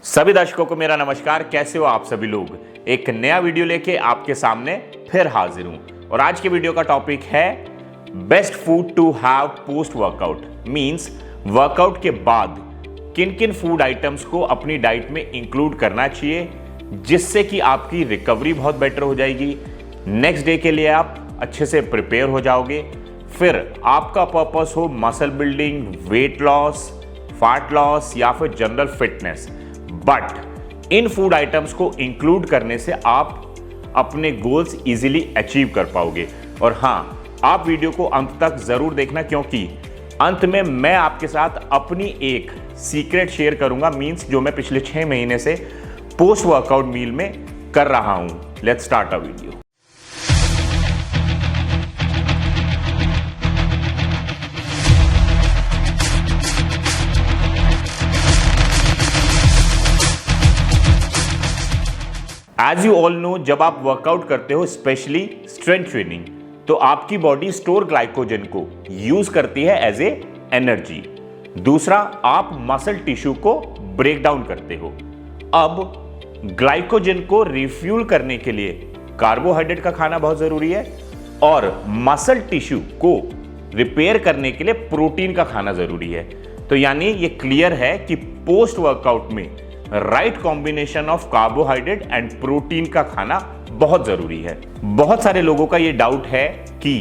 सभी दर्शकों को मेरा नमस्कार। कैसे हो आप सभी लोग। एक नया वीडियो लेके आपके सामने फिर हाजिर हूं और आज के वीडियो का टॉपिक है best food to have post workout. Means workout के बाद किन किन फूड आइटम्स को अपनी डाइट में इंक्लूड करना चाहिए जिससे कि आपकी रिकवरी बहुत बेटर हो जाएगी, नेक्स्ट डे के लिए आप अच्छे से प्रिपेयर हो जाओगे, फिर आपका पर्पस हो muscle building, weight loss, fat loss या फिर general fitness. But in food items को इंक्लूड करने से आप अपने गोल्स इजीली अचीव कर पाओगे। और हाँ, आप वीडियो को अंत तक जरूर देखना क्योंकि अंत में मैं आपके साथ अपनी एक सीक्रेट शेयर करूंगा, मींस जो मैं पिछले 6 महीने से पोस्ट वर्कआउट मील में कर रहा हूं। Let's start a video. As you all know, जब आप वर्कआउट करते हो स्पेशली स्ट्रेंथ ट्रेनिंग, तो आपकी बॉडी स्टोर ग्लाइकोजन को यूज करती है एज ए एनर्जी। दूसरा, आप मसल टिश्यू को ब्रेक डाउन करते हो। अब ग्लाइकोजन को रिफ्यूल करने के लिए कार्बोहाइड्रेट का खाना बहुत जरूरी है और मसल टिश्यू को रिपेयर करने के लिए प्रोटीन का खाना जरूरी है। तो यानी ये क्लियर है कि पोस्ट वर्कआउट में right combination of carbohydrate and protein का खाना बहुत जरूरी है। बहुत सारे लोगों का ये डाउट है कि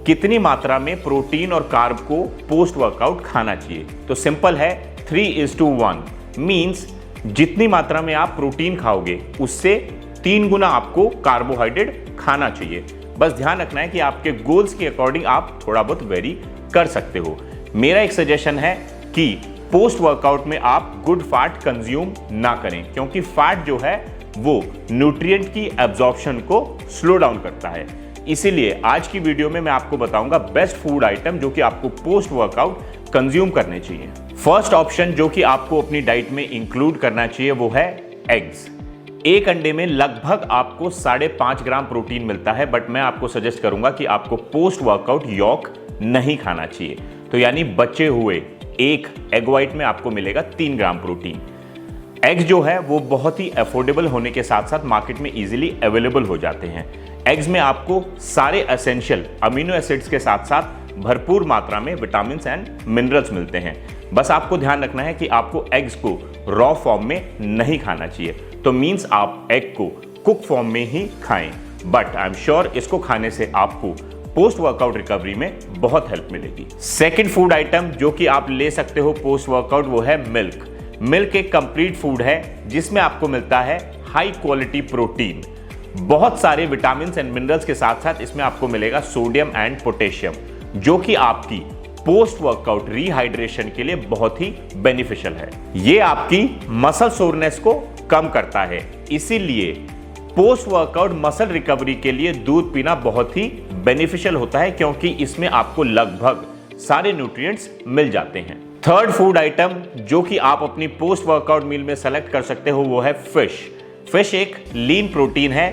कितनी मात्रा में प्रोटीन और कार्ब को पोस्ट वर्कआउट खाना चाहिए। तो सिंपल है, 3:1 मींस जितनी मात्रा में आप प्रोटीन खाओगे उससे 3 गुना आपको कार्बोहाइड्रेट खाना चाहिए। बस ध्यान रखना है कि आपके गोल्स के अकॉर्डिंग आप थोड़ा बहुत वेरी कर सकते हो। मेरा एक सजेशन है कि पोस्ट वर्कआउट में आप गुड फैट कंज्यूम ना करें क्योंकि फैट जो है वो न्यूट्रिएंट की एब्जॉर्प्शन को स्लो डाउन करता है। इसीलिए आज की वीडियो में मैं आपको बताऊंगा बेस्ट फूड आइटम जो कि आपको पोस्ट वर्कआउट कंज्यूम करने चाहिए। फर्स्ट ऑप्शन जो कि आपको अपनी डाइट में इंक्लूड करना चाहिए वो है एग्स। एक अंडे में लगभग आपको 5.5 ग्राम प्रोटीन मिलता है, बट मैं आपको सजेस्ट करूंगा कि आपको पोस्ट वर्कआउट यॉक नहीं खाना चाहिए। तो यानी बचे हुए एक एग व्हाइट में आपको मिलेगा 3 ग्राम प्रोटीन। एग्स जो है वो बहुत ही अफोर्डेबल होने के साथ साथ मार्केट में इजीली अवेलेबल हो जाते हैं। एग्स में आपको सारे एसेंशियल अमीनो एसिड्स के साथ साथ भरपूर मात्रा में विटामिन एंड मिनरल्स मिलते हैं। बस आपको ध्यान रखना है कि आपको एग्स को रॉ फॉर्म में नहीं खाना चाहिए। तो मीन्स आप एग को कुक फॉर्म में ही खाएं, बट आई एम श्योर इसको खाने से आपको पोस्ट वर्कआउट रिकवरी में बहुत हेल्प मिलेगी। सेकंड फूड आइटम जो कि आप ले सकते हो पोस्ट वर्कआउट वो है मिल्क। मिल्क एक कंप्लीट फूड है जिसमें आपको मिलता है हाई क्वालिटी प्रोटीन, बहुत सारे विटामिन एंड मिनरल्स के साथ साथ इसमें आपको मिलेगा सोडियम एंड पोटेशियम जो कि आपकी पोस्ट वर्कआउट रिहाइड्रेशन के लिए बहुत ही बेनिफिशियल है। ये आपकी मसल सोरनेस को कम करता है, इसीलिए पोस्ट वर्कआउट मसल रिकवरी के लिए दूध पीना बहुत ही बेनिफिशियल होता है क्योंकि इसमें आपको लगभग सारे न्यूट्रिएंट्स मिल जाते हैं। थर्ड फूड आइटम जो कि आप अपनी पोस्ट वर्कआउट मील में सेलेक्ट कर सकते हो वो है फिश। फिश एक लीन प्रोटीन है,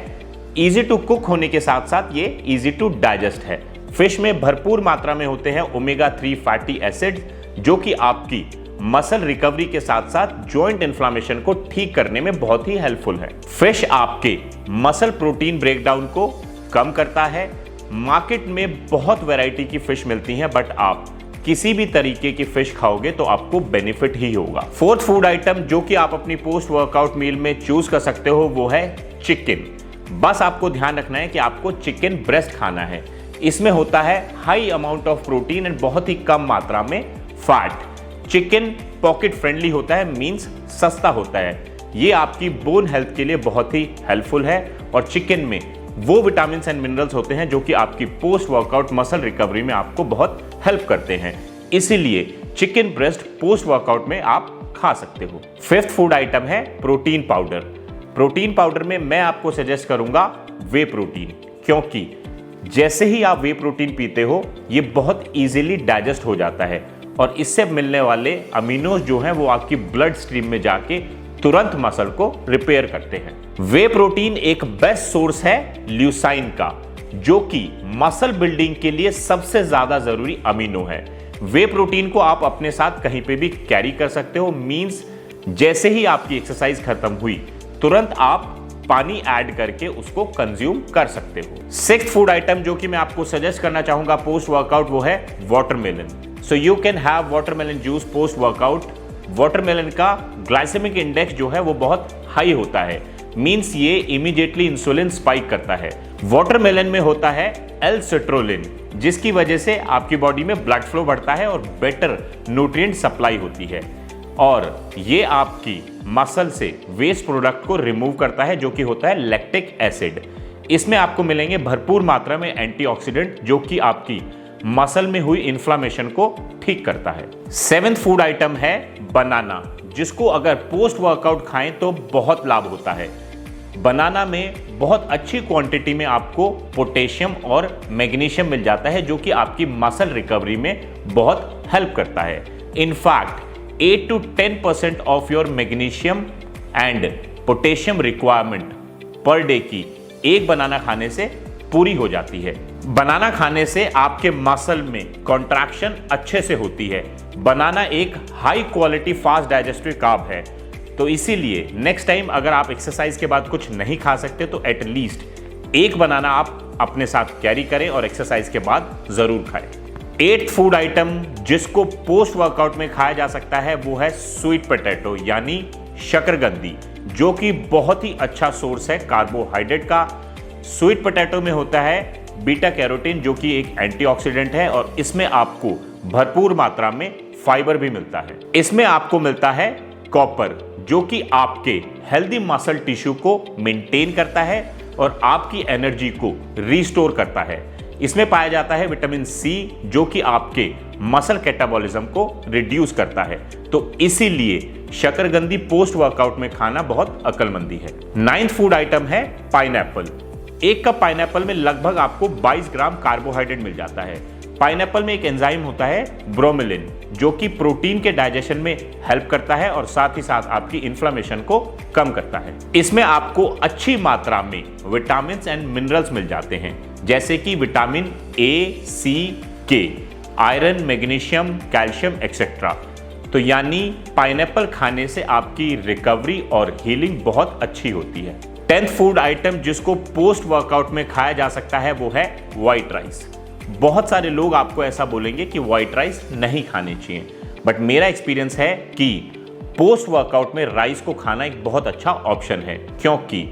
इजी टू कुक होने के साथ साथ ये इजी टू डाइजेस्ट है। फिश में भरपूर मात्रा में होते हैं ओमेगा 3 फैटी एसिड जो कि आपकी मसल रिकवरी के साथ साथ जॉइंट इन्फ्लामेशन को ठीक करने में बहुत ही हेल्पफुल है। फिश आपके मसल प्रोटीन ब्रेकडाउन को कम करता है। मार्केट में बहुत वैरायटी की फिश मिलती हैं, बट आप किसी भी तरीके की फिश खाओगे तो आपको बेनिफिट ही होगा। फोर्थ फूड आइटम जो कि आप अपनी पोस्ट वर्कआउट मील में चूज कर सकते हो वो है चिकन। बस आपको ध्यान रखना है कि आपको चिकन ब्रेस्ट खाना है। इसमें होता है high amount of protein and बहुत ही कम मात्रा में फैट। चिकन पॉकेट फ्रेंडली होता है, मींस सस्ता होता है। ये आपकी बोन हेल्थ के लिए बहुत ही हेल्पफुल है और चिकन में वो विटामिन एंड मिनरल्स होते हैं जो कि आपकी पोस्ट वर्कआउट मसल रिकवरी में आपको बहुत हेल्प करते हैं। इसीलिए चिकन ब्रेस्ट पोस्ट वर्कआउट में आप खा सकते हो। फिफ्थ फूड आइटम है प्रोटीन पाउडर। प्रोटीन पाउडर में मैं आपको सजेस्ट करूंगा वे प्रोटीन, क्योंकि जैसे ही आप वे प्रोटीन पीते हो ये बहुत इजीली डाइजेस्ट हो जाता है और इससे मिलने वाले अमीनोज जो हैं वो आपकी ब्लड स्ट्रीम में जाके तुरंत मसल को रिपेयर करते हैं। वे प्रोटीन एक बेस्ट सोर्स है ल्यूसाइन का जो कि मसल बिल्डिंग के लिए सबसे ज्यादा जरूरी अमीनो है। वे प्रोटीन को आप अपने साथ कहीं पे भी कैरी कर सकते हो, मींस जैसे ही आपकी एक्सरसाइज खत्म हुई तुरंत आप पानी ऐड करके उसको कंज्यूम कर सकते हो। सिक्स्थ फूड आइटम जो कि मैं आपको सजेस्ट करना चाहूंगा पोस्ट वर्कआउट वो है watermelon. So you can have watermelon juice post workout. Watermelon का ग्लाइसेमिक इंडेक्स जो है वो बहुत हाई होता है, मींस ये इमीडिएटली इंसुलिन स्पाइक करता है। वाटरमेलन में होता है एल-सिट्रोलिन, जिसकी वजह से आपकी बॉडी में ब्लड फ्लो बढ़ता है और बेटर न्यूट्रिएंट सप्लाई होती है, और ये आपकी मसल से वेस्ट प्रोडक्ट को रिमूव करता है जो कि होता है लैक्टिक एसिड। इसमें आपको मिलेंगे भरपूर मात्रा में एंटीऑक्सीडेंट जो कि आपकी मसल में हुई इन्फ्लामेशन को ठीक करता है। सेवेंथ फूड आइटम है बनाना, जिसको अगर पोस्ट वर्कआउट खाएं तो बहुत लाभ होता है। बनाना में बहुत अच्छी क्वांटिटी में आपको पोटेशियम और मैग्नीशियम मिल जाता है जो कि आपकी मसल रिकवरी में बहुत हेल्प करता है। In fact 8 to 10% of your magnesium and potassium requirement per day की एक बनाना खाने से पूरी हो जाती है। बनाना खाने से आपके मसल में कॉन्ट्रैक्शन अच्छे से होती है। बनाना एक high quality fast digestive carb है, तो इसीलिए नेक्स्ट टाइम अगर आप एक्सरसाइज के बाद कुछ नहीं खा सकते तो एटलीस्ट एक बनाना आप अपने साथ कैरी करें और एक्सरसाइज के बाद जरूर खाएं। एट्थ फूड आइटम जिसको पोस्ट वर्कआउट में खाया जा सकता है वो है स्वीट पोटैटो यानी शकरकंदी, जो कि बहुत ही अच्छा सोर्स है कार्बोहाइड्रेट का। स्वीट पोटैटो में होता है बीटा कैरोटीन जो कि एक एंटीऑक्सीडेंट है और इसमें आपको भरपूर मात्रा में फाइबर भी मिलता है। इसमें आपको मिलता है कॉपर जो कि आपके हेल्दी मसल टिश्यू को मेंटेन करता है और आपकी एनर्जी को रिस्टोर करता है। इसमें पाया जाता है विटामिन सी जो कि आपके मसल कैटाबॉलिज्म को रिड्यूस करता है, तो इसीलिए शकरकंदी पोस्ट वर्कआउट में खाना बहुत अक्लमंदी है। नाइन्थ फूड आइटम है पाइनएप्पल। एक कप पाइनएप्पल में लगभग आपको 22 ग्राम कार्बोहाइड्रेट मिल जाता है। पाइनएप्पल में एक एंजाइम होता है ब्रोमेलिन जो कि प्रोटीन के डाइजेशन में हेल्प करता है और साथ ही साथ आपकी इन्फ्लेमेशन को कम करता है। इसमें आपको अच्छी मात्रा में विटामिन एंड मिनरल्स मिल जाते हैं जैसे कि विटामिन ए, सी, के, आयरन, मैग्नीशियम, कैल्शियम एक्सेट्रा। तो यानी पाइनएप्पल खाने से आपकी रिकवरी और हीलिंग बहुत अच्छी होती है। 10th फूड आइटम जिसको पोस्ट वर्कआउट में खाया जा सकता है वो है व्हाइट राइस। बहुत सारे लोग आपको ऐसा बोलेंगे कि व्हाइट राइस नहीं खाने चाहिए, बट मेरा एक्सपीरियंस है कि पोस्ट वर्कआउट में राइस को खाना एक बहुत अच्छा ऑप्शन है, क्योंकि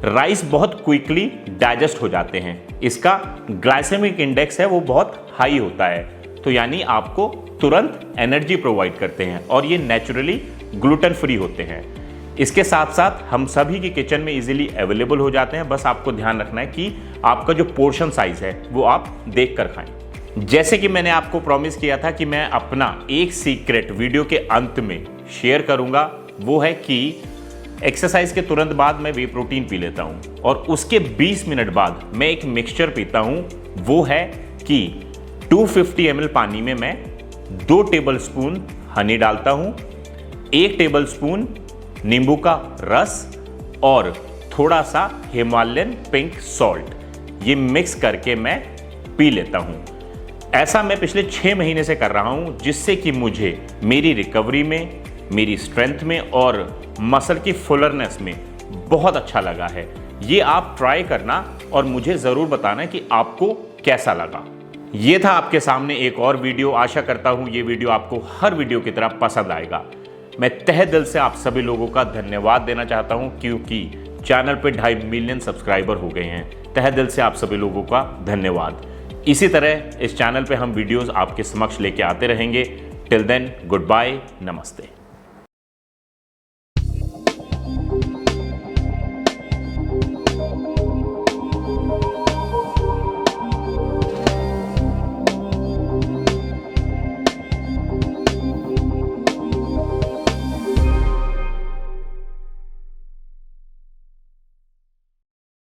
राइस बहुत क्विकली डाइजेस्ट हो जाते हैं। इसका ग्लाइसेमिक इंडेक्स है वो बहुत हाई होता है, तो यानी आपको तुरंत एनर्जी प्रोवाइड करते हैं और ये नेचुरली ग्लूटेन फ्री होते हैं। इसके साथ साथ हम सभी के किचन में इजीली अवेलेबल हो जाते हैं, बस आपको ध्यान रखना है कि आपका जो पोर्शन साइज है वो आप देख कर खाएं। जैसे कि मैंने आपको प्रॉमिस किया था कि मैं अपना एक सीक्रेट वीडियो के अंत में शेयर करूंगा, वो है कि एक्सरसाइज के तुरंत बाद मैं वे प्रोटीन पी लेता हूं और उसके 20 मिनट बाद मैं एक मिक्सचर पीता हूं। वो है कि 250 ml पानी में मैं 2 टेबलस्पून हनी डालता हूं, 1 टेबलस्पून नींबू का रस और थोड़ा सा हिमालयन पिंक सॉल्ट, ये मिक्स करके मैं पी लेता हूं। ऐसा मैं पिछले 6 महीने से कर रहा हूं, जिससे कि मुझे मेरी रिकवरी में, मेरी स्ट्रेंथ में और मसल की फुलरनेस में बहुत अच्छा लगा है। ये आप ट्राई करना और मुझे ज़रूर बताना कि आपको कैसा लगा। ये था आपके सामने एक और वीडियो। आशा करता हूँ ये वीडियो आपको हर वीडियो की तरह पसंद आएगा। मैं तहे दिल से आप सभी लोगों का धन्यवाद देना चाहता हूँ क्योंकि चैनल पे 2.5 मिलियन सब्सक्राइबर हो गए हैं। तहे दिल से आप सभी लोगों का धन्यवाद। इसी तरह इस चैनल पे हम वीडियोस आपके समक्ष लेके आते रहेंगे। टिल देन, गुड बाय, नमस्ते।